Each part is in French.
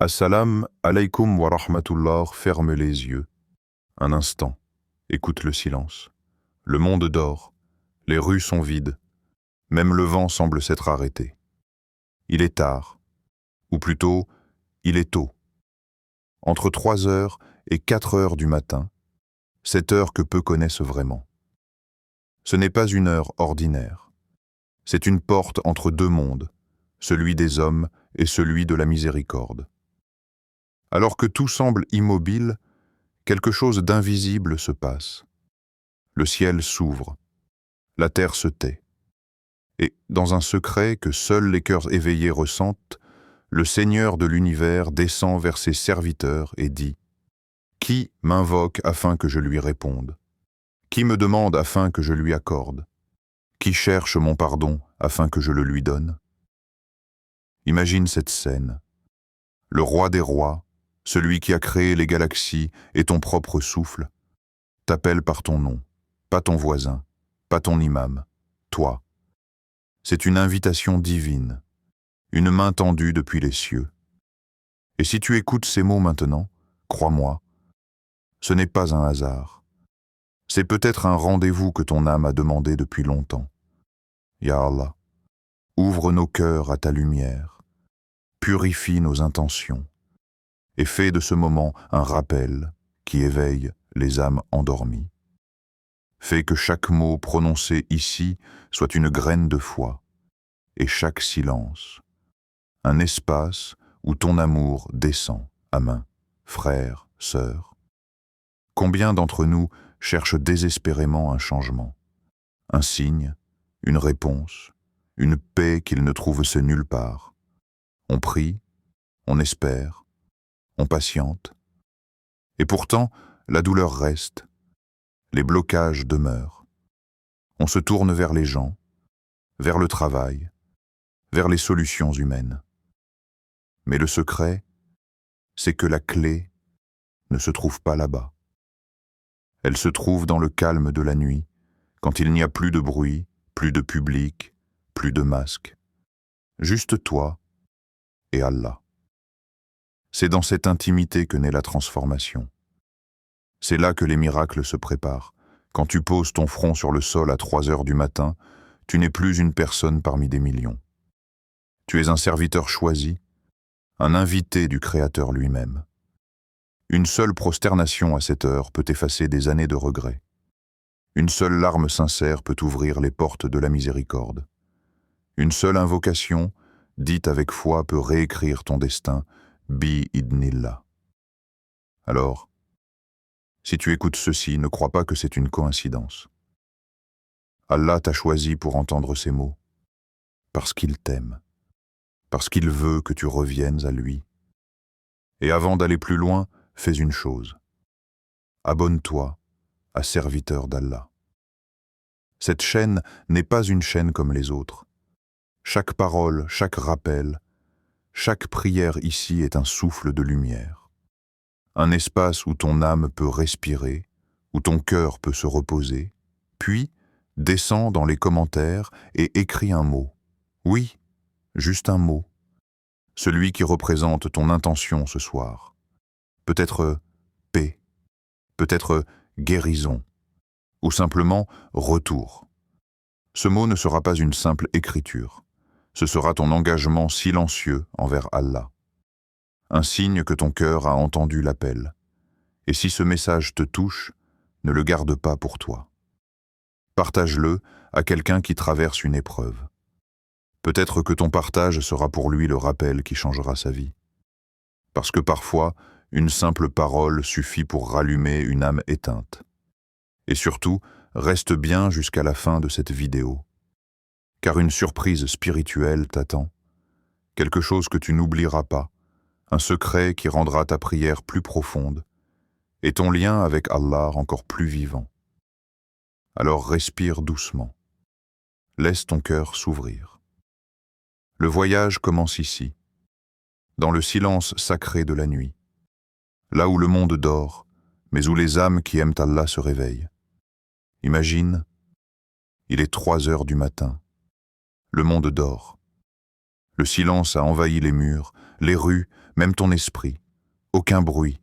Assalam alaykum wa rahmatullah, ferme les yeux. Un instant, écoute le silence. Le monde dort, les rues sont vides, même le vent semble s'être arrêté. Il est tard, ou plutôt, il est tôt. Entre 3 heures et 4 heures du matin, cette heure que peu connaissent vraiment. Ce n'est pas une heure ordinaire. C'est une porte entre deux mondes, celui des hommes et celui de la miséricorde. Alors que tout semble immobile, quelque chose d'invisible se passe. Le ciel s'ouvre, la terre se tait. Et, dans un secret que seuls les cœurs éveillés ressentent, le Seigneur de l'univers descend vers ses serviteurs et dit « Qui m'invoque afin que je lui réponde? Qui me demande afin que je lui accorde? Qui cherche mon pardon afin que je le lui donne ?» Imagine cette scène. Le roi des rois, celui qui a créé les galaxies et ton propre souffle, t'appelle par ton nom, pas ton voisin, pas ton imam, toi. C'est une invitation divine, une main tendue depuis les cieux. Et si tu écoutes ces mots maintenant, crois-moi, ce n'est pas un hasard. C'est peut-être un rendez-vous que ton âme a demandé depuis longtemps. Ya Allah, ouvre nos cœurs à ta lumière, purifie nos intentions, et fais de ce moment un rappel qui éveille les âmes endormies. Fais que chaque mot prononcé ici soit une graine de foi, et chaque silence, un espace où ton amour descend à main, frère, sœur. Combien d'entre nous cherchent désespérément un changement, un signe, une réponse, une paix qu'ils ne trouvent nulle part? On prie, on espère, on patiente. Et pourtant, la douleur reste, les blocages demeurent. On se tourne vers les gens, vers le travail, vers les solutions humaines. Mais le secret, c'est que la clé ne se trouve pas là-bas. Elle se trouve dans le calme de la nuit, quand il n'y a plus de bruit, plus de public, plus de masque. Juste toi et Allah. C'est dans cette intimité que naît la transformation. C'est là que les miracles se préparent. Quand tu poses ton front sur le sol à 3 heures du matin, tu n'es plus une personne parmi des millions. Tu es un serviteur choisi, un invité du Créateur lui-même. Une seule prosternation à cette heure peut effacer des années de regrets. Une seule larme sincère peut ouvrir les portes de la miséricorde. Une seule invocation, dite avec foi, peut réécrire ton destin, bi-idnillah. Alors, si tu écoutes ceci, ne crois pas que c'est une coïncidence. Allah t'a choisi pour entendre ces mots, parce qu'il t'aime, parce qu'il veut que tu reviennes à lui. Et avant d'aller plus loin, fais une chose. Abonne-toi à serviteur d'Allah. Cette chaîne n'est pas une chaîne comme les autres. Chaque parole, chaque rappel, chaque prière ici est un souffle de lumière. Un espace où ton âme peut respirer, où ton cœur peut se reposer, puis descends dans les commentaires et écris un mot. Oui, juste un mot. Celui qui représente ton intention ce soir. Peut-être paix, peut-être guérison, ou simplement retour. Ce mot ne sera pas une simple écriture. Ce sera ton engagement silencieux envers Allah. Un signe que ton cœur a entendu l'appel. Et si ce message te touche, ne le garde pas pour toi. Partage-le à quelqu'un qui traverse une épreuve. Peut-être que ton partage sera pour lui le rappel qui changera sa vie. Parce que parfois, une simple parole suffit pour rallumer une âme éteinte. Et surtout, reste bien jusqu'à la fin de cette vidéo. Car une surprise spirituelle t'attend. Quelque chose que tu n'oublieras pas. Un secret qui rendra ta prière plus profonde. Et ton lien avec Allah encore plus vivant. Alors respire doucement. Laisse ton cœur s'ouvrir. Le voyage commence ici, dans le silence sacré de la nuit, là où le monde dort, mais où les âmes qui aiment Allah se réveillent. Imagine, il est 3 heures du matin, le monde dort. Le silence a envahi les murs, les rues, même ton esprit, aucun bruit,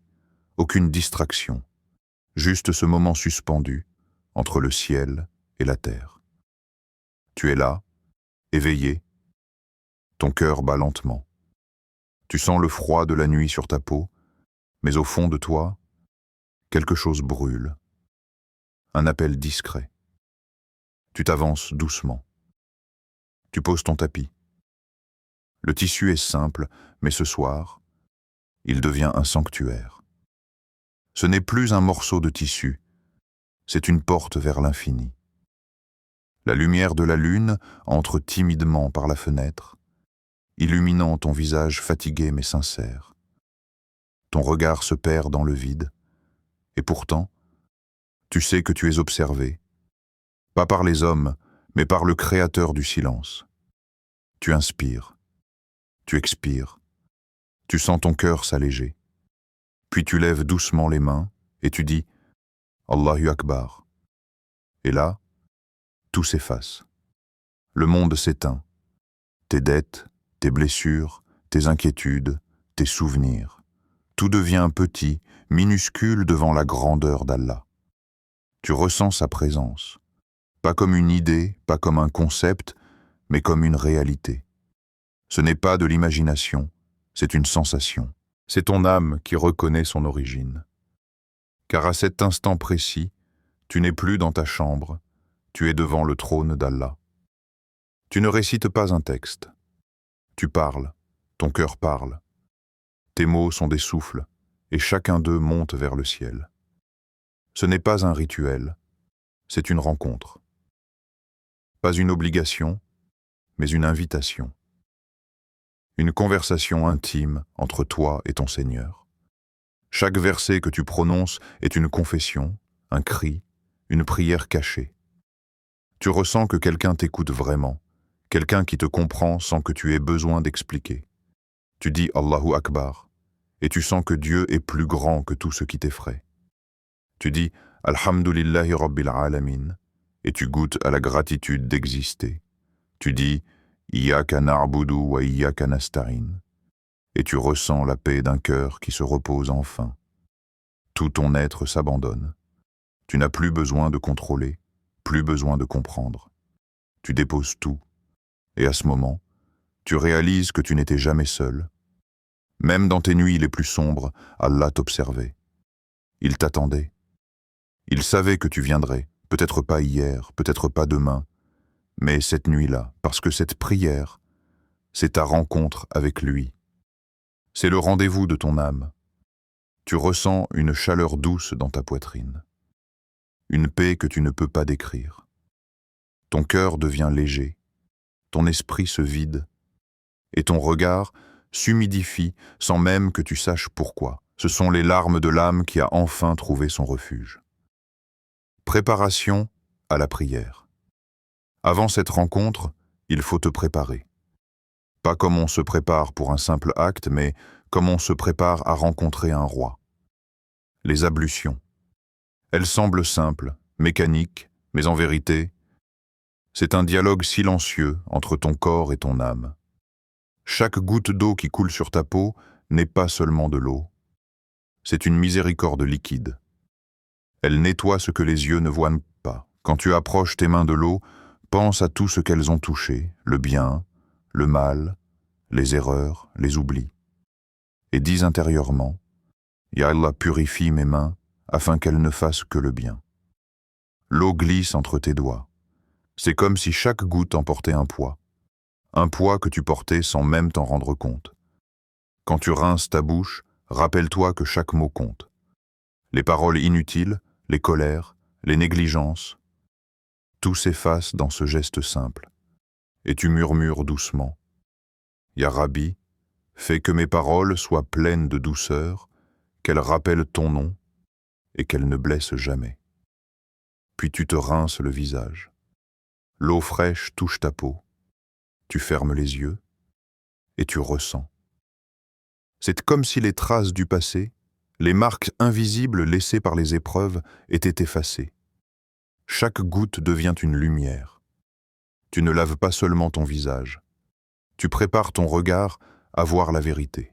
aucune distraction, juste ce moment suspendu entre le ciel et la terre. Tu es là, éveillé, ton cœur bat lentement. Tu sens le froid de la nuit sur ta peau, mais au fond de toi, quelque chose brûle. Un appel discret. Tu t'avances doucement. Tu poses ton tapis. Le tissu est simple, mais ce soir, il devient un sanctuaire. Ce n'est plus un morceau de tissu, c'est une porte vers l'infini. La lumière de la lune entre timidement par la fenêtre, illuminant ton visage fatigué mais sincère. Ton regard se perd dans le vide, et pourtant, tu sais que tu es observé, pas par les hommes, mais par le créateur du silence. Tu inspires, tu expires, tu sens ton cœur s'alléger. Puis tu lèves doucement les mains et tu dis « Allahu Akbar ». Et là, tout s'efface. Le monde s'éteint. Tes dettes, tes blessures, tes inquiétudes, tes souvenirs. Tout devient petit, minuscule devant la grandeur d'Allah. Tu ressens sa présence, pas comme une idée, pas comme un concept, mais comme une réalité. Ce n'est pas de l'imagination, c'est une sensation. C'est ton âme qui reconnaît son origine. Car à cet instant précis, tu n'es plus dans ta chambre, tu es devant le trône d'Allah. Tu ne récites pas un texte. Tu parles, ton cœur parle. Tes mots sont des souffles, et chacun d'eux monte vers le ciel. Ce n'est pas un rituel, c'est une rencontre. Pas une obligation, mais une invitation. Une conversation intime entre toi et ton Seigneur. Chaque verset que tu prononces est une confession, un cri, une prière cachée. Tu ressens que quelqu'un t'écoute vraiment, quelqu'un qui te comprend sans que tu aies besoin d'expliquer. Tu dis Allahu Akbar, et tu sens que Dieu est plus grand que tout ce qui t'effraie. Tu dis Alhamdulillahi Rabbil Alamin, et tu goûtes à la gratitude d'exister. Tu dis Iyyaka na'budu wa iyyaka nasta'in, et tu ressens la paix d'un cœur qui se repose enfin. Tout ton être s'abandonne. Tu n'as plus besoin de contrôler, plus besoin de comprendre. Tu déposes tout, et à ce moment, tu réalises que tu n'étais jamais seul. Même dans tes nuits les plus sombres, Allah t'observait. Il t'attendait. Il savait que tu viendrais, peut-être pas hier, peut-être pas demain, mais cette nuit-là, parce que cette prière, c'est ta rencontre avec lui. C'est le rendez-vous de ton âme. Tu ressens une chaleur douce dans ta poitrine. Une paix que tu ne peux pas décrire. Ton cœur devient léger, ton esprit se vide, et ton regard s'humidifie sans même que tu saches pourquoi. Ce sont les larmes de l'âme qui a enfin trouvé son refuge. Préparation à la prière. Avant cette rencontre, il faut te préparer. Pas comme on se prépare pour un simple acte, mais comme on se prépare à rencontrer un roi. Les ablutions. Elles semblent simples, mécaniques, mais en vérité, c'est un dialogue silencieux entre ton corps et ton âme. Chaque goutte d'eau qui coule sur ta peau n'est pas seulement de l'eau. C'est une miséricorde liquide. Elle nettoie ce que les yeux ne voient pas. Quand tu approches tes mains de l'eau, pense à tout ce qu'elles ont touché, le bien, le mal, les erreurs, les oublis. Et dis intérieurement, « Ya Allah, purifie mes mains afin qu'elles ne fassent que le bien. » L'eau glisse entre tes doigts. C'est comme si chaque goutte emportait un poids que tu portais sans même t'en rendre compte. Quand tu rinces ta bouche, rappelle-toi que chaque mot compte. Les paroles inutiles, les colères, les négligences, tout s'efface dans ce geste simple. Et tu murmures doucement. Ya Rabbi, fais que mes paroles soient pleines de douceur, qu'elles rappellent ton nom et qu'elles ne blessent jamais. Puis tu te rinces le visage. L'eau fraîche touche ta peau. Tu fermes les yeux et tu ressens. C'est comme si les traces du passé, les marques invisibles laissées par les épreuves, étaient effacées. Chaque goutte devient une lumière. Tu ne laves pas seulement ton visage. Tu prépares ton regard à voir la vérité.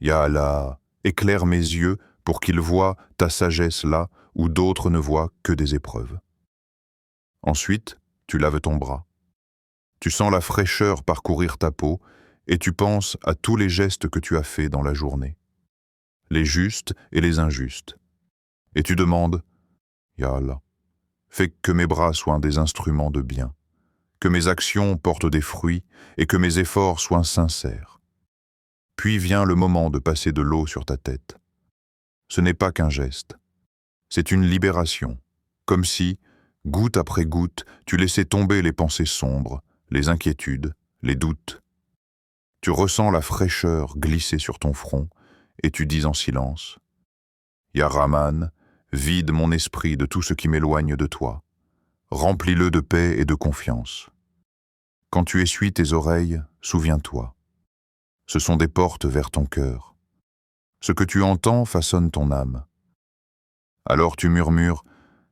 Ya Allah, éclaire mes yeux pour qu'ils voient ta sagesse là où d'autres ne voient que des épreuves. Ensuite, tu laves ton bras. Tu sens la fraîcheur parcourir ta peau et tu penses à tous les gestes que tu as faits dans la journée, les justes et les injustes. Et tu demandes, Ya Allah, fais que mes bras soient des instruments de bien, que mes actions portent des fruits et que mes efforts soient sincères. Puis vient le moment de passer de l'eau sur ta tête. Ce n'est pas qu'un geste, c'est une libération, comme si, goutte après goutte, tu laissais tomber les pensées sombres, les inquiétudes, les doutes. Tu ressens la fraîcheur glisser sur ton front et tu dis en silence, Ya Rahman, vide mon esprit de tout ce qui m'éloigne de toi. Remplis-le de paix et de confiance. Quand tu essuies tes oreilles, souviens-toi. Ce sont des portes vers ton cœur. Ce que tu entends façonne ton âme. Alors tu murmures,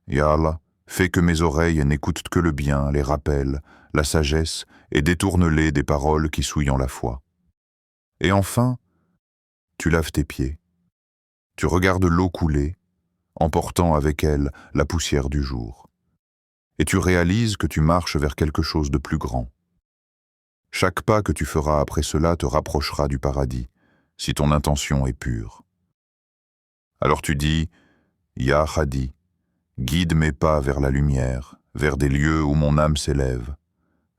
Ya Allah, fais que mes oreilles n'écoutent que le bien, les rappels, la sagesse, et détourne-les des paroles qui souillent la foi. Et enfin, tu laves tes pieds. Tu regardes l'eau couler, emportant avec elle la poussière du jour. Et tu réalises que tu marches vers quelque chose de plus grand. Chaque pas que tu feras après cela te rapprochera du paradis, si ton intention est pure. Alors tu dis, Ya Hadi, guide mes pas vers la lumière, vers des lieux où mon âme s'élève,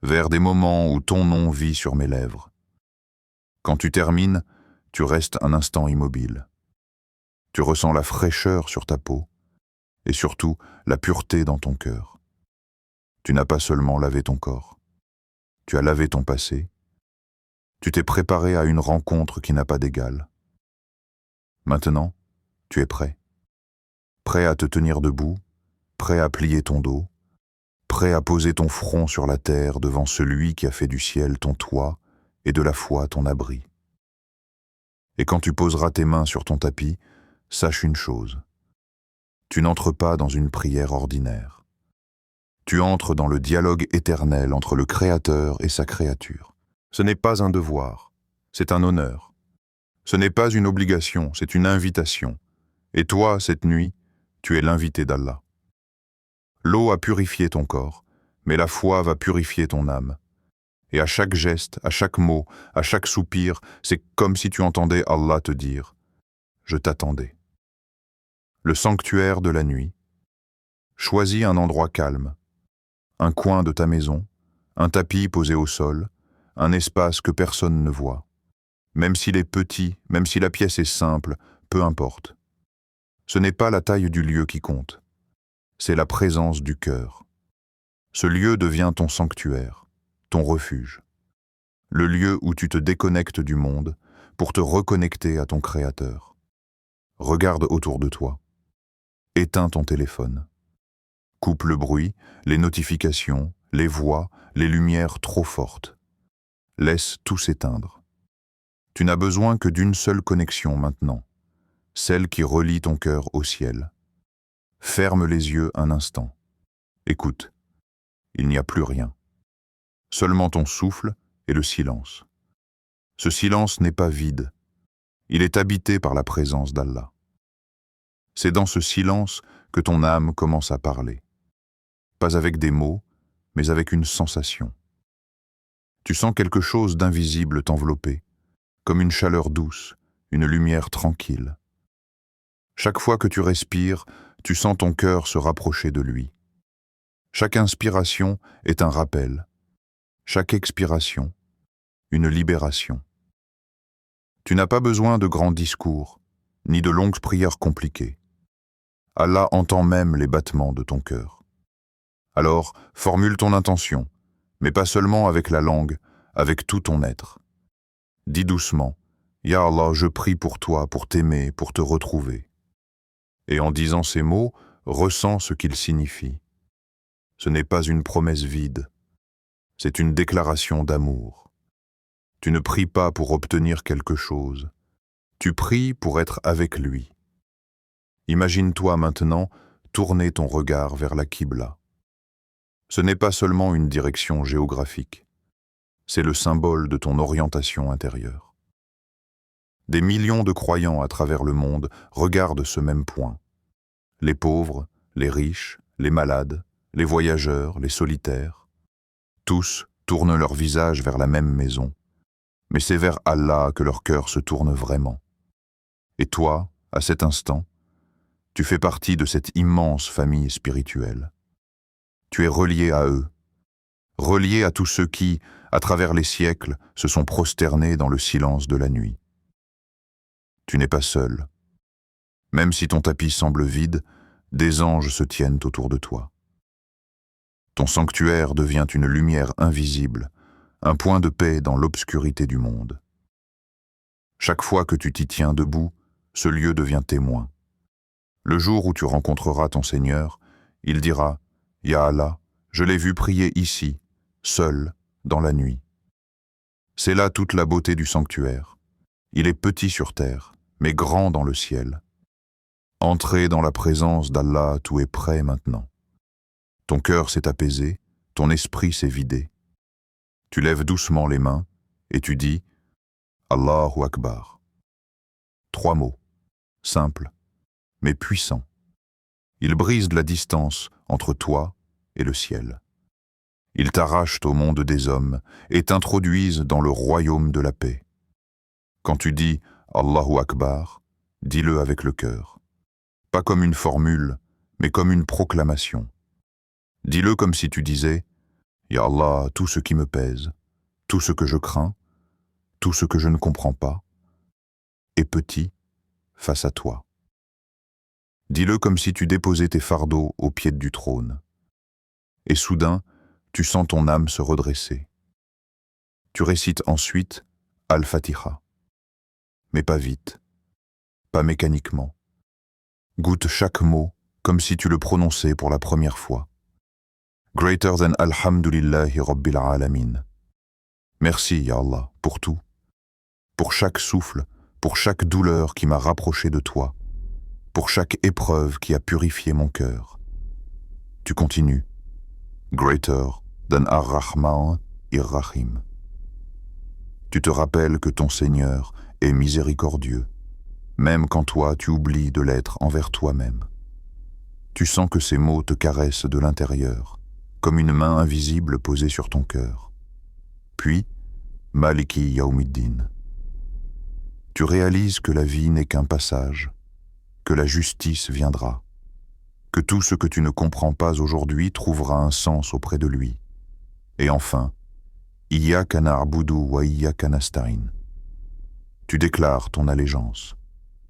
vers des moments où ton nom vit sur mes lèvres. Quand tu termines, tu restes un instant immobile. Tu ressens la fraîcheur sur ta peau et surtout la pureté dans ton cœur. Tu n'as pas seulement lavé ton corps, tu as lavé ton passé, tu t'es préparé à une rencontre qui n'a pas d'égal. Maintenant, tu es prêt. Prêt à te tenir debout, prêt à plier ton dos, prêt à poser ton front sur la terre devant celui qui a fait du ciel ton toit et de la foi ton abri. Et quand tu poseras tes mains sur ton tapis, sache une chose. Tu n'entres pas dans une prière ordinaire. Tu entres dans le dialogue éternel entre le Créateur et sa créature. Ce n'est pas un devoir, c'est un honneur. Ce n'est pas une obligation, c'est une invitation. Et toi, cette nuit, tu es l'invité d'Allah. L'eau a purifié ton corps, mais la foi va purifier ton âme. Et à chaque geste, à chaque mot, à chaque soupir, c'est comme si tu entendais Allah te dire « Je t'attendais ». Le sanctuaire de la nuit. Choisis un endroit calme, un coin de ta maison, un tapis posé au sol, un espace que personne ne voit. Même s'il est petit, même si la pièce est simple, peu importe. Ce n'est pas la taille du lieu qui compte, c'est la présence du cœur. Ce lieu devient ton sanctuaire, ton refuge. Le lieu où tu te déconnectes du monde pour te reconnecter à ton Créateur. Regarde autour de toi. Éteins ton téléphone. Coupe le bruit, les notifications, les voix, les lumières trop fortes. Laisse tout s'éteindre. Tu n'as besoin que d'une seule connexion maintenant, celle qui relie ton cœur au ciel. Ferme les yeux un instant. Écoute, il n'y a plus rien. Seulement ton souffle et le silence. Ce silence n'est pas vide. Il est habité par la présence d'Allah. C'est dans ce silence que ton âme commence à parler. Pas avec des mots, mais avec une sensation. Tu sens quelque chose d'invisible t'envelopper, comme une chaleur douce, une lumière tranquille. Chaque fois que tu respires, tu sens ton cœur se rapprocher de lui. Chaque inspiration est un rappel. Chaque expiration, une libération. Tu n'as pas besoin de grands discours, ni de longues prières compliquées. Allah entend même les battements de ton cœur. Alors, formule ton intention, mais pas seulement avec la langue, avec tout ton être. Dis doucement, « Ya Allah, je prie pour toi, pour t'aimer, pour te retrouver. » Et en disant ces mots, ressens ce qu'ils signifient. Ce n'est pas une promesse vide, c'est une déclaration d'amour. Tu ne pries pas pour obtenir quelque chose, tu pries pour être avec lui. Imagine-toi maintenant tourner ton regard vers la Qibla. Ce n'est pas seulement une direction géographique, c'est le symbole de ton orientation intérieure. Des millions de croyants à travers le monde regardent ce même point. Les pauvres, les riches, les malades, les voyageurs, les solitaires, tous tournent leur visage vers la même maison. Mais c'est vers Allah que leur cœur se tourne vraiment. Et toi, à cet instant, tu fais partie de cette immense famille spirituelle. Tu es relié à eux, relié à tous ceux qui, à travers les siècles, se sont prosternés dans le silence de la nuit. Tu n'es pas seul. Même si ton tapis semble vide, des anges se tiennent autour de toi. Ton sanctuaire devient une lumière invisible, un point de paix dans l'obscurité du monde. Chaque fois que tu t'y tiens debout, ce lieu devient témoin. Le jour où tu rencontreras ton Seigneur, il dira « Ya Allah, je l'ai vu prier ici, seul, dans la nuit. » C'est là toute la beauté du sanctuaire. Il est petit sur terre, mais grand dans le ciel. Entrez dans la présence d'Allah, tout est prêt maintenant. Ton cœur s'est apaisé, ton esprit s'est vidé. Tu lèves doucement les mains et tu dis « Allahu Akbar ». 3 mots, simples, mais puissants. Ils brisent la distance entre toi et le ciel. Ils t'arrachent au monde des hommes et t'introduisent dans le royaume de la paix. Quand tu dis « Allahu Akbar », dis-le avec le cœur. Pas comme une formule, mais comme une proclamation. Dis-le comme si tu disais « Ya Allah, tout ce qui me pèse, tout ce que je crains, tout ce que je ne comprends pas, est petit face à toi. » Dis-le comme si tu déposais tes fardeaux au pied du trône. Et soudain, tu sens ton âme se redresser. Tu récites ensuite Al-Fatiha. Mais pas vite, pas mécaniquement. Goûte chaque mot comme si tu le prononçais pour la première fois. Greater than Alhamdulillahi Rabbil Alamin. Merci, Ya Allah, pour tout. Pour chaque souffle, pour chaque douleur qui m'a rapproché de toi. Pour chaque épreuve qui a purifié mon cœur. Tu continues. Greater than Ar-Rahman Ir-Rahim. Tu te rappelles que ton Seigneur est miséricordieux, même quand toi tu oublies de l'être envers toi-même. Tu sens que ces mots te caressent de l'intérieur, comme une main invisible posée sur ton cœur. Puis, Maliki Yawmiddin. Tu réalises que la vie n'est qu'un passage, que la justice viendra, que tout ce que tu ne comprends pas aujourd'hui trouvera un sens auprès de lui. Et enfin, Iyyaka na'budu wa iyyaka nasta'in. Tu déclares ton allégeance,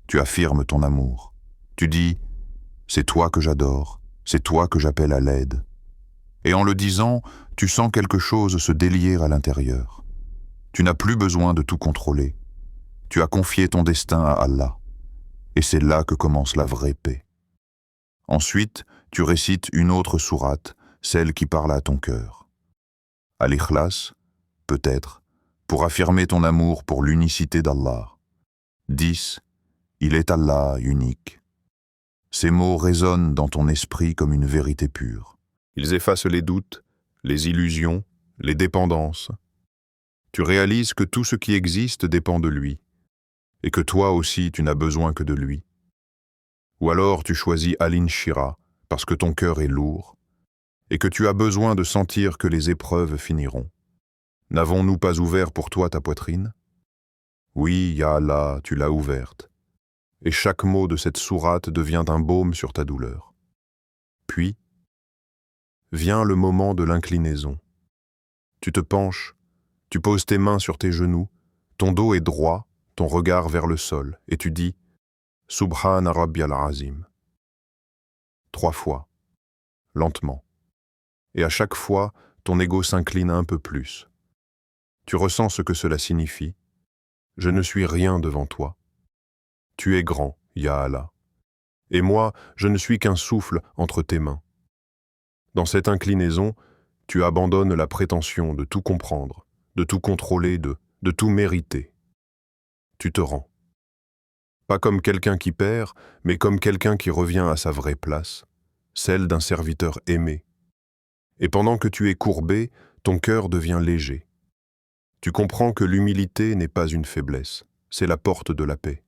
tu affirmes ton amour, tu dis « c'est toi que j'adore, c'est toi que j'appelle à l'aide ». Et en le disant, tu sens quelque chose se délier à l'intérieur. Tu n'as plus besoin de tout contrôler. Tu as confié ton destin à Allah. Et c'est là que commence la vraie paix. Ensuite, tu récites une autre sourate, celle qui parle à ton cœur. Al-Ikhlas, peut-être, pour affirmer ton amour pour l'unicité d'Allah. 10. Il est Allah unique. Ces mots résonnent dans ton esprit comme une vérité pure. Ils effacent les doutes, les illusions, les dépendances. Tu réalises que tout ce qui existe dépend de lui, et que toi aussi tu n'as besoin que de lui. Ou alors tu choisis Al-Inshira parce que ton cœur est lourd, et que tu as besoin de sentir que les épreuves finiront. N'avons-nous pas ouvert pour toi ta poitrine? Oui, Ya Allah, tu l'as ouverte. Et chaque mot de cette sourate devient un baume sur ta douleur. Puis, vient le moment de l'inclinaison. Tu te penches, tu poses tes mains sur tes genoux, ton dos est droit, ton regard vers le sol, et tu dis « Subhana Rabbiyal Azim » 3 fois, lentement. Et à chaque fois, ton ego s'incline un peu plus. Tu ressens ce que cela signifie. Je ne suis rien devant toi. Tu es grand, Ya Allah. Et moi, je ne suis qu'un souffle entre tes mains. Dans cette inclinaison, tu abandonnes la prétention de tout comprendre, de tout contrôler, de tout mériter. Tu te rends. Pas comme quelqu'un qui perd, mais comme quelqu'un qui revient à sa vraie place, celle d'un serviteur aimé. Et pendant que tu es courbé, ton cœur devient léger. Tu comprends que l'humilité n'est pas une faiblesse, c'est la porte de la paix.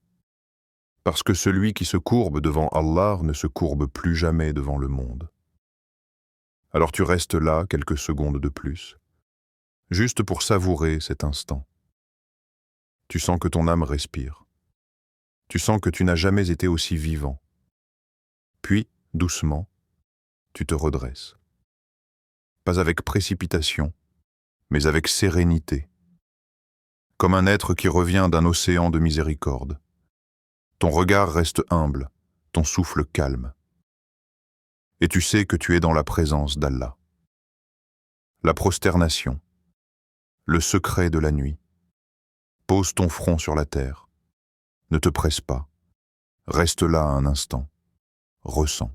Parce que celui qui se courbe devant Allah ne se courbe plus jamais devant le monde. Alors tu restes là quelques secondes de plus, juste pour savourer cet instant. Tu sens que ton âme respire. Tu sens que tu n'as jamais été aussi vivant. Puis, doucement, tu te redresses. Pas avec précipitation, mais avec sérénité. Comme un être qui revient d'un océan de miséricorde. Ton regard reste humble, ton souffle calme. Et tu sais que tu es dans la présence d'Allah. La prosternation, le secret de la nuit. Pose ton front sur la terre. Ne te presse pas. Reste là un instant. Ressens.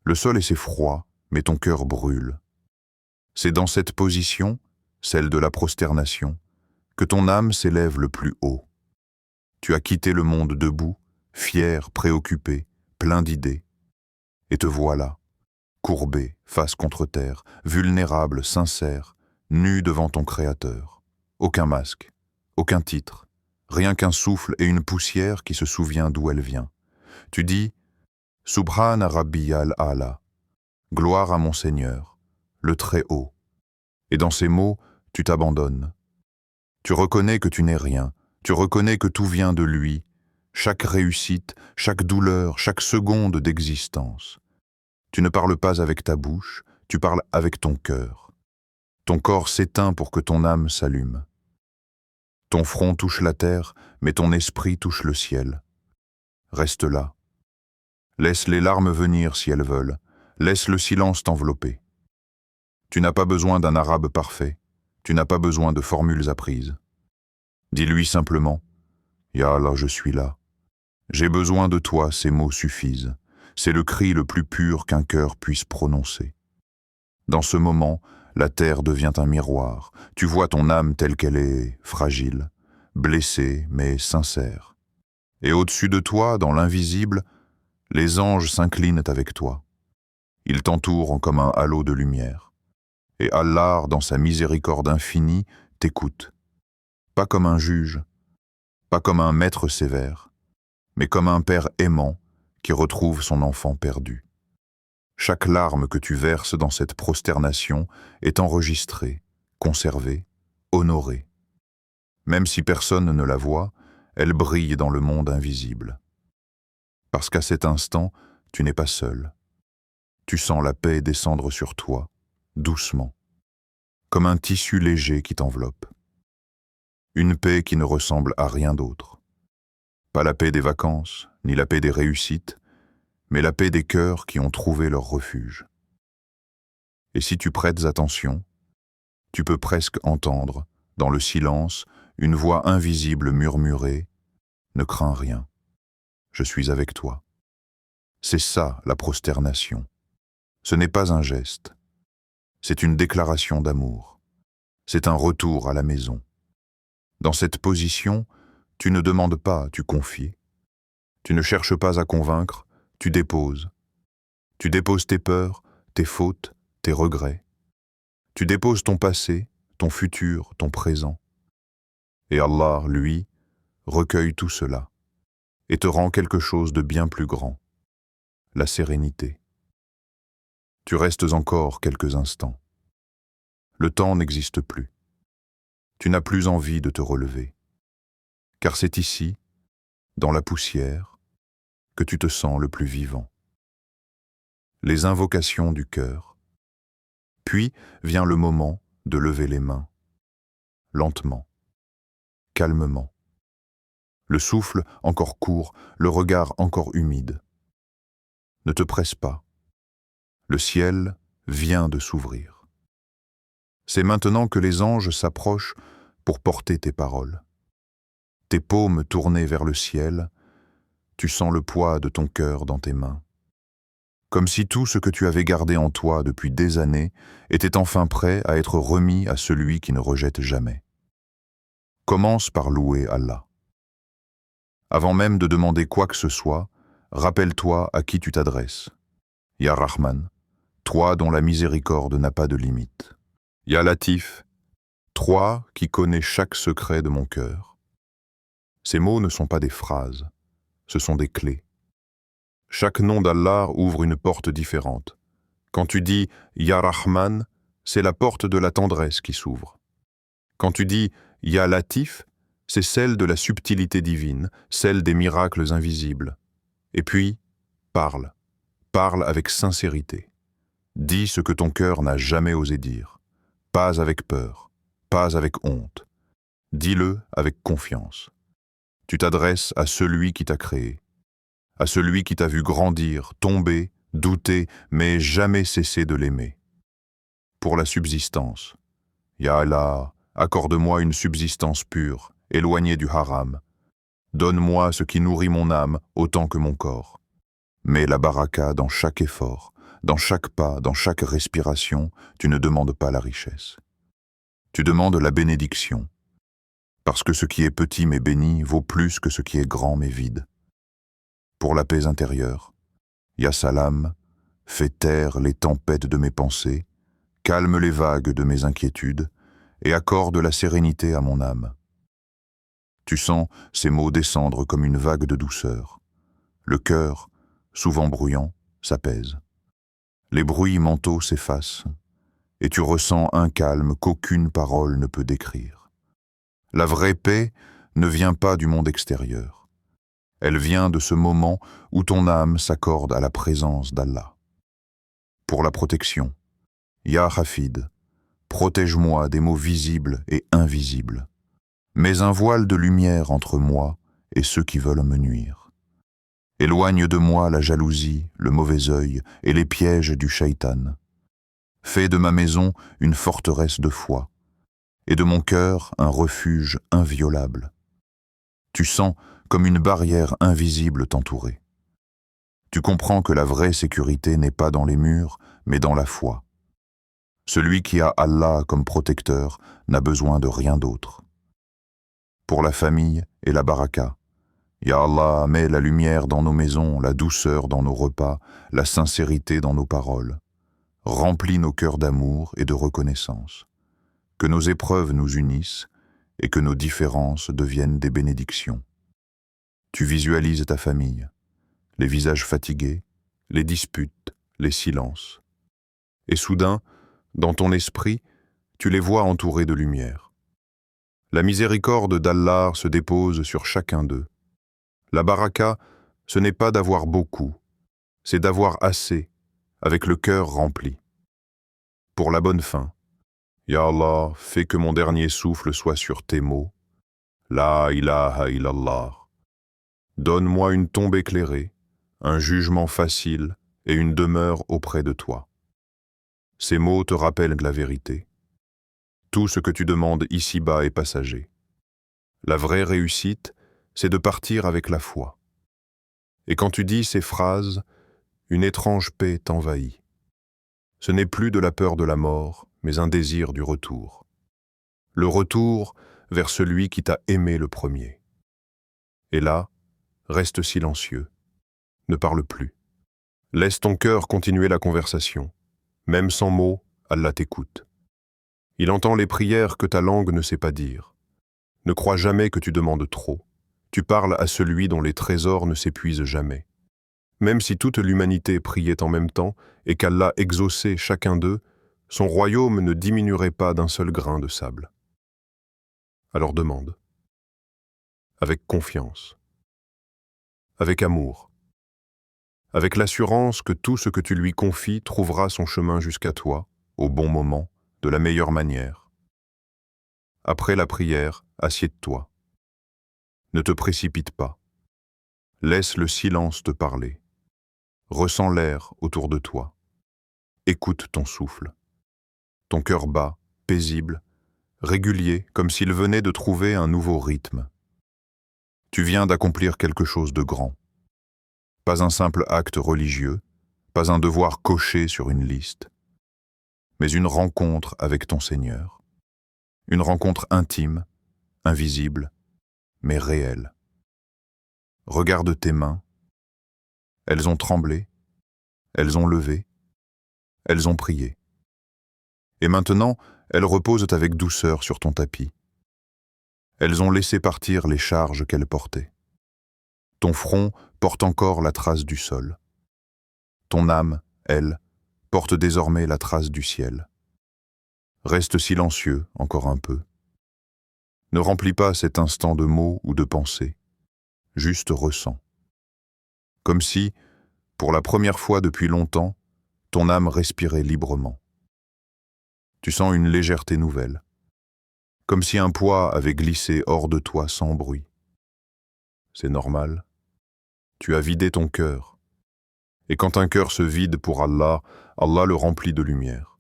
Le sol est froid, mais ton cœur brûle. C'est dans cette position, celle de la prosternation, que ton âme s'élève le plus haut. Tu as quitté le monde debout, fier, préoccupé, plein d'idées. Et te voilà, courbé, face contre terre, vulnérable, sincère, nu devant ton Créateur. Aucun masque, aucun titre, rien qu'un souffle et une poussière qui se souvient d'où elle vient. Tu dis « Subhana Rabbi al-Ala » « Gloire à mon Seigneur, le Très-Haut ». Et dans ces mots, tu t'abandonnes. Tu reconnais que tu n'es rien, tu reconnais que tout vient de lui, chaque réussite, chaque douleur, chaque seconde d'existence. Tu ne parles pas avec ta bouche, tu parles avec ton cœur. Ton corps s'éteint pour que ton âme s'allume. Ton front touche la terre, mais ton esprit touche le ciel. Reste là. Laisse les larmes venir si elles veulent. Laisse le silence t'envelopper. Tu n'as pas besoin d'un arabe parfait. Tu n'as pas besoin de formules apprises. Dis-lui simplement « Ya Allah, je suis là. J'ai besoin de toi », ces mots suffisent. C'est le cri le plus pur qu'un cœur puisse prononcer. Dans ce moment, la terre devient un miroir. Tu vois ton âme telle qu'elle est, fragile, blessée mais sincère. Et au-dessus de toi, dans l'invisible, les anges s'inclinent avec toi. Ils t'entourent comme un halo de lumière. Et Allah, dans sa miséricorde infinie, t'écoute. Pas comme un juge, pas comme un maître sévère, mais comme un père aimant qui retrouve son enfant perdu. Chaque larme que tu verses dans cette prosternation est enregistrée, conservée, honorée. Même si personne ne la voit, elle brille dans le monde invisible. Parce qu'à cet instant, tu n'es pas seul. Tu sens la paix descendre sur toi, doucement, comme un tissu léger qui t'enveloppe. Une paix qui ne ressemble à rien d'autre. Pas la paix des vacances, ni la paix des réussites, mais la paix des cœurs qui ont trouvé leur refuge. Et si tu prêtes attention, tu peux presque entendre, dans le silence, une voix invisible murmurer « Ne crains rien, je suis avec toi ». C'est ça la prosternation. Ce n'est pas un geste, c'est une déclaration d'amour. C'est un retour à la maison. Dans cette position, tu ne demandes pas, tu confies. Tu ne cherches pas à convaincre, tu déposes. Tu déposes tes peurs, tes fautes, tes regrets. Tu déposes ton passé, ton futur, ton présent. Et Allah, lui, recueille tout cela et te rend quelque chose de bien plus grand, la sérénité. Tu restes encore quelques instants. Le temps n'existe plus. Tu n'as plus envie de te relever. Car c'est ici, dans la poussière, que tu te sens le plus vivant. Les invocations du cœur. Puis vient le moment de lever les mains, lentement, calmement. Le souffle encore court, le regard encore humide. Ne te presse pas. Le ciel vient de s'ouvrir. C'est maintenant que les anges s'approchent pour porter tes paroles. Tes paumes tournées vers le ciel, tu sens le poids de ton cœur dans tes mains. Comme si tout ce que tu avais gardé en toi depuis des années était enfin prêt à être remis à celui qui ne rejette jamais. Commence par louer Allah. Avant même de demander quoi que ce soit, rappelle-toi à qui tu t'adresses. Ya Rahman, toi dont la miséricorde n'a pas de limite. Ya Latif, toi qui connais chaque secret de mon cœur. Ces mots ne sont pas des phrases, ce sont des clés. Chaque nom d'Allah ouvre une porte différente. Quand tu dis « Ya Rahman », c'est la porte de la tendresse qui s'ouvre. Quand tu dis « Ya Latif », c'est celle de la subtilité divine, celle des miracles invisibles. Et puis, parle. Parle avec sincérité. Dis ce que ton cœur n'a jamais osé dire. Pas avec peur, pas avec honte. Dis-le avec confiance. Tu t'adresses à celui qui t'a créé, à celui qui t'a vu grandir, tomber, douter, mais jamais cesser de l'aimer. Pour la subsistance, Ya Allah, accorde-moi une subsistance pure, éloignée du haram. Donne-moi ce qui nourrit mon âme autant que mon corps. Mets la baraka dans chaque effort, dans chaque pas, dans chaque respiration, tu ne demandes pas la richesse. Tu demandes la bénédiction, parce que ce qui est petit mais béni vaut plus que ce qui est grand mais vide. Pour la paix intérieure, Ya Salam, fais taire les tempêtes de mes pensées, calme les vagues de mes inquiétudes et accorde la sérénité à mon âme. Tu sens ces mots descendre comme une vague de douceur. Le cœur, souvent bruyant, s'apaise. Les bruits mentaux s'effacent et tu ressens un calme qu'aucune parole ne peut décrire. La vraie paix ne vient pas du monde extérieur. Elle vient de ce moment où ton âme s'accorde à la présence d'Allah. Pour la protection, Ya Hafid, protège-moi des maux visibles et invisibles. Mets un voile de lumière entre moi et ceux qui veulent me nuire. Éloigne de moi la jalousie, le mauvais œil et les pièges du shaitan. Fais de ma maison une forteresse de foi et de mon cœur un refuge inviolable. Tu sens comme une barrière invisible t'entourer. Tu comprends que la vraie sécurité n'est pas dans les murs, mais dans la foi. Celui qui a Allah comme protecteur n'a besoin de rien d'autre. Pour la famille et la baraka, Ya Allah, mets la lumière dans nos maisons, la douceur dans nos repas, la sincérité dans nos paroles. Remplis nos cœurs d'amour et de reconnaissance. Que nos épreuves nous unissent et que nos différences deviennent des bénédictions. Tu visualises ta famille, les visages fatigués, les disputes, les silences. Et soudain, dans ton esprit, tu les vois entourés de lumière. La miséricorde d'Allah se dépose sur chacun d'eux. La baraka, ce n'est pas d'avoir beaucoup, c'est d'avoir assez, avec le cœur rempli. Pour la bonne fin, Ya Allah, fais que mon dernier souffle soit sur tes mots. La ilaha illallah. Donne-moi une tombe éclairée, un jugement facile et une demeure auprès de toi. Ces mots te rappellent la vérité. Tout ce que tu demandes ici-bas est passager. La vraie réussite, c'est de partir avec la foi. Et quand tu dis ces phrases, une étrange paix t'envahit. Ce n'est plus de la peur de la mort, mais un désir du retour. Le retour vers celui qui t'a aimé le premier. Et là, reste silencieux. Ne parle plus. Laisse ton cœur continuer la conversation. Même sans mots, Allah t'écoute. Il entend les prières que ta langue ne sait pas dire. Ne crois jamais que tu demandes trop. Tu parles à celui dont les trésors ne s'épuisent jamais. Même si toute l'humanité priait en même temps et qu'Allah exauçait chacun d'eux, son royaume ne diminuerait pas d'un seul grain de sable. Alors demande. Avec confiance. Avec amour. Avec l'assurance que tout ce que tu lui confies trouvera son chemin jusqu'à toi, au bon moment, de la meilleure manière. Après la prière, assieds-toi. Ne te précipite pas. Laisse le silence te parler. Ressens l'air autour de toi. Écoute ton souffle. Ton cœur bat, paisible, régulier, comme s'il venait de trouver un nouveau rythme. Tu viens d'accomplir quelque chose de grand. Pas un simple acte religieux, pas un devoir coché sur une liste, mais une rencontre avec ton Seigneur. Une rencontre intime, invisible, mais réelle. Regarde tes mains. Elles ont tremblé, elles ont levé, elles ont prié. Et maintenant, elles reposent avec douceur sur ton tapis. Elles ont laissé partir les charges qu'elles portaient. Ton front porte encore la trace du sol. Ton âme, elle, porte désormais la trace du ciel. Reste silencieux encore un peu. Ne remplis pas cet instant de mots ou de pensées, juste ressens. Comme si, pour la première fois depuis longtemps, ton âme respirait librement. Tu sens une légèreté nouvelle, comme si un poids avait glissé hors de toi sans bruit. C'est normal. Tu as vidé ton cœur. Et quand un cœur se vide pour Allah, Allah le remplit de lumière.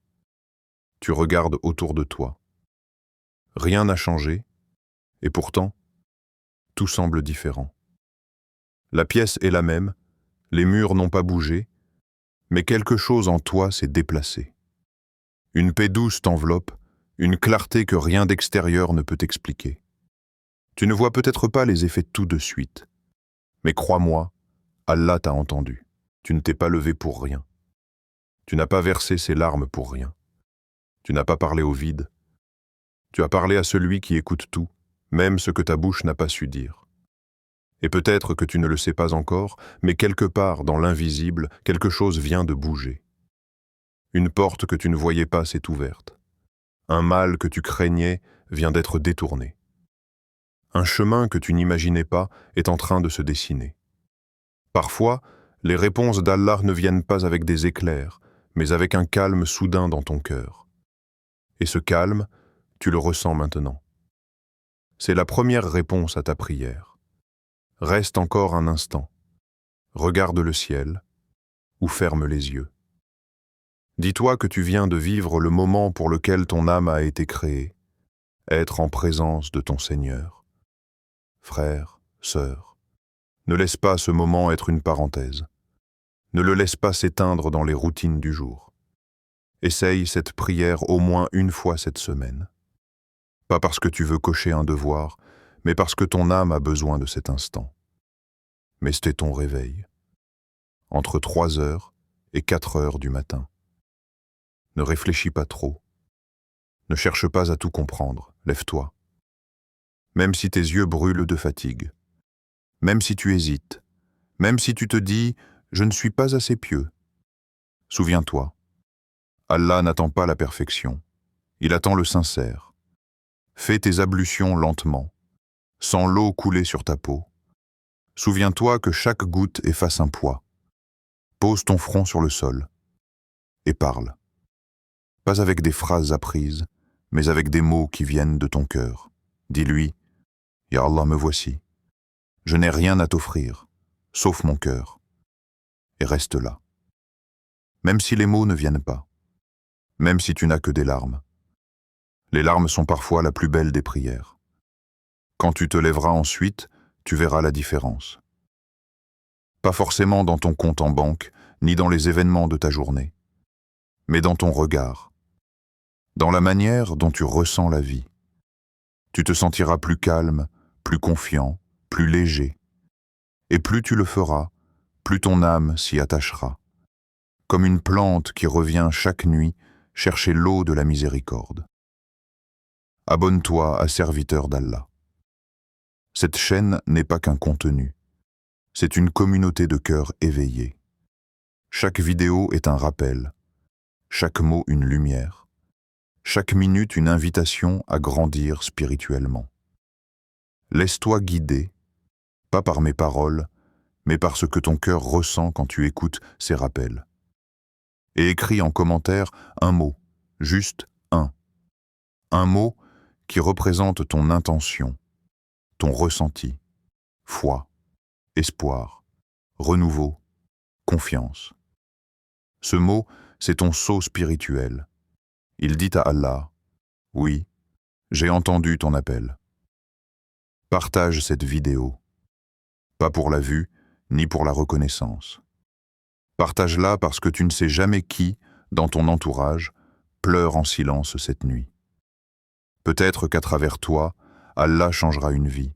Tu regardes autour de toi. Rien n'a changé, et pourtant, tout semble différent. La pièce est la même, les murs n'ont pas bougé, mais quelque chose en toi s'est déplacé. Une paix douce t'enveloppe, une clarté que rien d'extérieur ne peut expliquer. Tu ne vois peut-être pas les effets tout de suite, mais crois-moi, Allah t'a entendu. Tu ne t'es pas levé pour rien. Tu n'as pas versé ses larmes pour rien. Tu n'as pas parlé au vide. Tu as parlé à celui qui écoute tout, même ce que ta bouche n'a pas su dire. Et peut-être que tu ne le sais pas encore, mais quelque part dans l'invisible, quelque chose vient de bouger. Une porte que tu ne voyais pas s'est ouverte. Un mal que tu craignais vient d'être détourné. Un chemin que tu n'imaginais pas est en train de se dessiner. Parfois, les réponses d'Allah ne viennent pas avec des éclairs, mais avec un calme soudain dans ton cœur. Et ce calme, tu le ressens maintenant. C'est la première réponse à ta prière. Reste encore un instant. Regarde le ciel ou ferme les yeux. Dis-toi que tu viens de vivre le moment pour lequel ton âme a été créée, être en présence de ton Seigneur. Frère, sœur, ne laisse pas ce moment être une parenthèse. Ne le laisse pas s'éteindre dans les routines du jour. Essaye cette prière au moins une fois cette semaine. Pas parce que tu veux cocher un devoir, mais parce que ton âme a besoin de cet instant. Mais c'était ton réveil. Entre 3 heures et 4 heures du matin. Ne réfléchis pas trop. Ne cherche pas à tout comprendre. Lève-toi. Même si tes yeux brûlent de fatigue. Même si tu hésites. Même si tu te dis « je ne suis pas assez pieux ». Souviens-toi, Allah n'attend pas la perfection. Il attend le sincère. Fais tes ablutions lentement, sans l'eau couler sur ta peau. Souviens-toi que chaque goutte efface un poids. Pose ton front sur le sol et parle. Pas avec des phrases apprises, mais avec des mots qui viennent de ton cœur. Dis-lui, « Ya Allah, me voici. Je n'ai rien à t'offrir, sauf mon cœur. » Et reste là. Même si les mots ne viennent pas, même si tu n'as que des larmes. Les larmes sont parfois la plus belle des prières. Quand tu te lèveras ensuite, tu verras la différence. Pas forcément dans ton compte en banque, ni dans les événements de ta journée, mais dans ton regard, dans la manière dont tu ressens la vie. Tu te sentiras plus calme, plus confiant, plus léger. Et plus tu le feras, plus ton âme s'y attachera, comme une plante qui revient chaque nuit chercher l'eau de la miséricorde. Abonne-toi à Serviteur d'Allah. Cette chaîne n'est pas qu'un contenu, c'est une communauté de cœurs éveillés. Chaque vidéo est un rappel, chaque mot une lumière, chaque minute une invitation à grandir spirituellement. Laisse-toi guider, pas par mes paroles, mais par ce que ton cœur ressent quand tu écoutes ces rappels. Et écris en commentaire un mot, juste un. Un mot qui représente ton intention, ton ressenti, foi, espoir, renouveau, confiance. Ce mot, c'est ton sceau spirituel. Il dit à Allah, « Oui, j'ai entendu ton appel. » Partage cette vidéo, pas pour la vue, ni pour la reconnaissance. Partage-la parce que tu ne sais jamais qui, dans ton entourage, pleure en silence cette nuit. Peut-être qu'à travers toi, Allah changera une vie.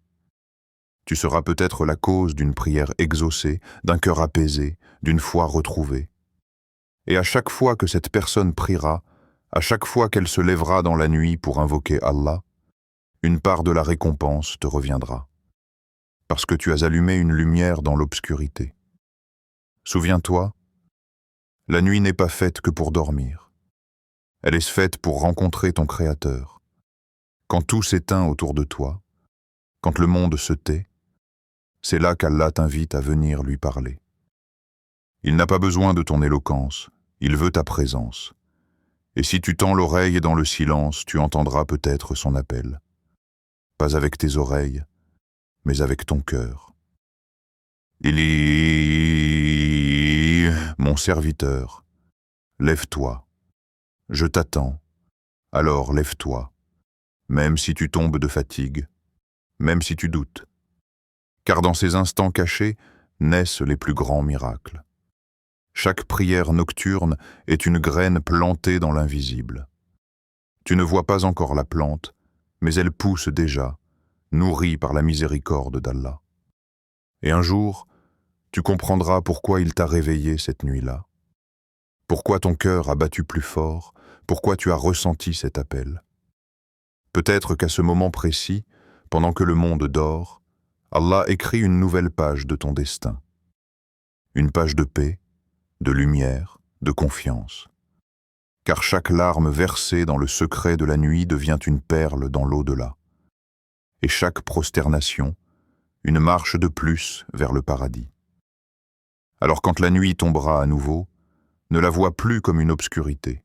Tu seras peut-être la cause d'une prière exaucée, d'un cœur apaisé, d'une foi retrouvée. Et à chaque fois que cette personne priera, à chaque fois qu'elle se lèvera dans la nuit pour invoquer Allah, une part de la récompense te reviendra, parce que tu as allumé une lumière dans l'obscurité. Souviens-toi, la nuit n'est pas faite que pour dormir. Elle est faite pour rencontrer ton Créateur. Quand tout s'éteint autour de toi, quand le monde se tait, c'est là qu'Allah t'invite à venir lui parler. Il n'a pas besoin de ton éloquence, il veut ta présence. Et si tu tends l'oreille dans le silence, tu entendras peut-être son appel. Pas avec tes oreilles, mais avec ton cœur. Mon serviteur, lève-toi. Je t'attends, alors lève-toi, même si tu tombes de fatigue, même si tu doutes. Car dans ces instants cachés naissent les plus grands miracles. Chaque prière nocturne est une graine plantée dans l'invisible. Tu ne vois pas encore la plante, mais elle pousse déjà, nourrie par la miséricorde d'Allah. Et un jour, tu comprendras pourquoi il t'a réveillé cette nuit-là. Pourquoi ton cœur a battu plus fort, pourquoi tu as ressenti cet appel. Peut-être qu'à ce moment précis, pendant que le monde dort, Allah écrit une nouvelle page de ton destin. Une page de paix, de lumière, de confiance. Car chaque larme versée dans le secret de la nuit devient une perle dans l'au-delà. Et chaque prosternation, une marche de plus vers le paradis. Alors quand la nuit tombera à nouveau, ne la vois plus comme une obscurité.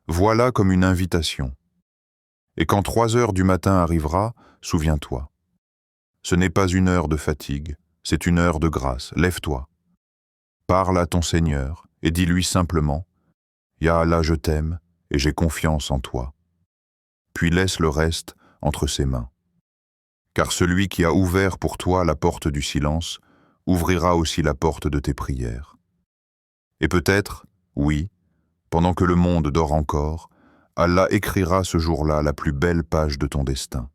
Vois-la comme une invitation. Et quand 3 heures du matin arrivera, souviens-toi. Ce n'est pas une heure de fatigue, c'est une heure de grâce. Lève-toi. Parle à ton Seigneur et dis-lui simplement « Ya Allah, je t'aime et j'ai confiance en toi. » Puis laisse le reste entre ses mains. Car celui qui a ouvert pour toi la porte du silence ouvrira aussi la porte de tes prières. Et peut-être, oui, pendant que le monde dort encore, Allah écrira ce jour-là la plus belle page de ton destin.